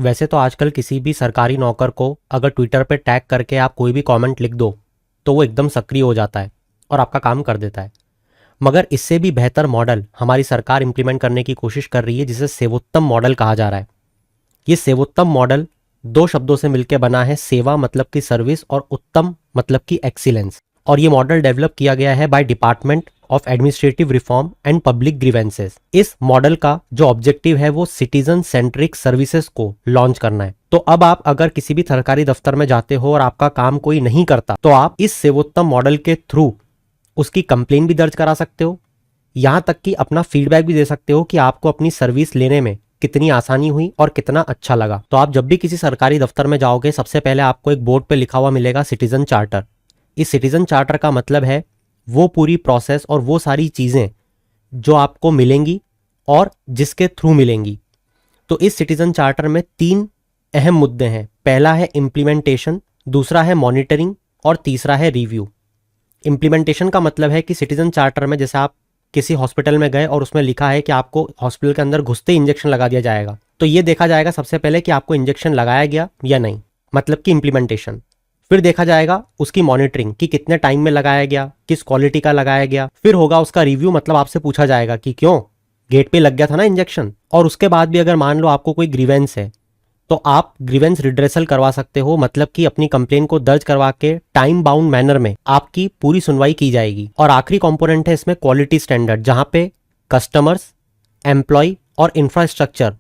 वैसे तो आजकल किसी भी सरकारी नौकर को अगर ट्विटर पे टैग करके आप कोई भी कमेंट लिख दो तो वो एकदम सक्रिय हो जाता है और आपका काम कर देता है। मगर इससे भी बेहतर मॉडल हमारी सरकार इंप्लीमेंट करने की कोशिश कर रही है, जिसे सेवोत्तम मॉडल कहा जा रहा है। ये सेवोत्तम मॉडल दो शब्दों से मिलकर बना है, सेवा मतलब की सर्विस और उत्तम मतलब की एक्सीलेंस। और ये मॉडल डेवलप किया गया है by department of administrative reform and public grievances. इस मॉडल का जो ऑब्जेक्टिव है वो सिटीजन सेंट्रिक सर्विसेज को लॉन्च करना है। तो अब आप अगर किसी भी सरकारी दफ्तर में जाते हो और आपका काम कोई नहीं करता तो आप इस सेवोत्तम मॉडल के थ्रू उसकी कंप्लेन भी दर्ज करा सकते हो, यहां तक कि अपना फीडबैक भी दे सकते हो कि आपको अपनी सर्विस लेने में कितनी आसानी हुई और कितना अच्छा लगा। तो आप जब भी किसी सरकारी दफ्तर में जाओगे सबसे पहले आपको एक बोर्ड पे लिखा हुआ मिलेगा सिटीजन चार्टर। इस सिटीजन चार्टर का मतलब है वो पूरी प्रोसेस और वो सारी चीजें जो आपको मिलेंगी और जिसके थ्रू मिलेंगी। तो इस सिटीजन चार्टर में 3 अहम मुद्दे हैं। पहला है इम्प्लीमेंटेशन, दूसरा है मॉनिटरिंग और तीसरा है रिव्यू। इम्प्लीमेंटेशन का मतलब है कि सिटीजन चार्टर में जैसे आप किसी हॉस्पिटल में गए और उसमें लिखा है कि आपको हॉस्पिटल के अंदर घुसते इंजेक्शन लगा दिया जाएगा, तो ये देखा जाएगा सबसे पहले कि आपको इंजेक्शन लगाया गया या नहीं, मतलब कि इम्प्लीमेंटेशन। फिर देखा जाएगा उसकी मॉनिटरिंग कि कितने टाइम में लगाया गया, किस क्वालिटी का लगाया गया। फिर होगा उसका रिव्यू, मतलब आपसे पूछा जाएगा कि क्यों गेट पे लग गया था ना इंजेक्शन। और उसके बाद भी अगर मान लो आपको कोई ग्रीवेंस है तो आप ग्रीवेंस रिड्रेसल करवा सकते हो, मतलब कि अपनी कंप्लेन को दर्ज करवा के टाइम बाउंड मैनर में आपकी पूरी सुनवाई की जाएगी। और आखिरी कंपोनेंट है इसमें क्वालिटी स्टैंडर्ड, जहां पे कस्टमर्स, एम्प्लॉय और इंफ्रास्ट्रक्चर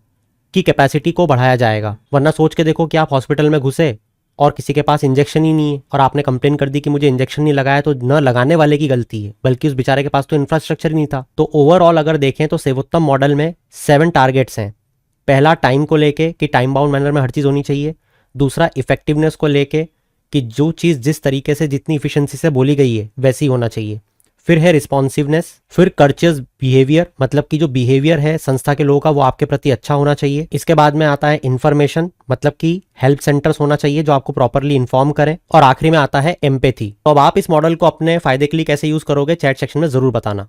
की कैपेसिटी को बढ़ाया जाएगा। वरना सोच के देखो कि आप हॉस्पिटल में घुसे और किसी के पास इंजेक्शन ही नहीं है और आपने कंप्लेन कर दी कि मुझे इंजेक्शन नहीं लगाया, तो न लगाने वाले की गलती है बल्कि उस बेचारे के पास तो इंफ्रास्ट्रक्चर ही नहीं था। तो ओवरऑल अगर देखें तो सेवोत्तम मॉडल में 7 टारगेट्स हैं। पहला टाइम को लेके कि टाइम बाउंड मैनर में हर चीज़ होनी चाहिए। दूसरा इफेक्टिवनेस को लेके कि जो चीज़ जिस तरीके से जितनी इफिशिएंसी से बोली गई है वैसी होना चाहिए। फिर है रिस्पॉन्सिवनेस, फिर कर्चियस बिहेवियर, मतलब कि जो बिहेवियर है संस्था के लोगों का वो आपके प्रति अच्छा होना चाहिए। इसके बाद में आता है इन्फॉर्मेशन, मतलब कि हेल्प सेंटर्स होना चाहिए जो आपको प्रॉपरली इन्फॉर्म करें। और आखिरी में आता है एम्पैथी। तो अब आप इस मॉडल को अपने फायदे के लिए कैसे यूज करोगे, चैट सेक्शन में जरूर बताना।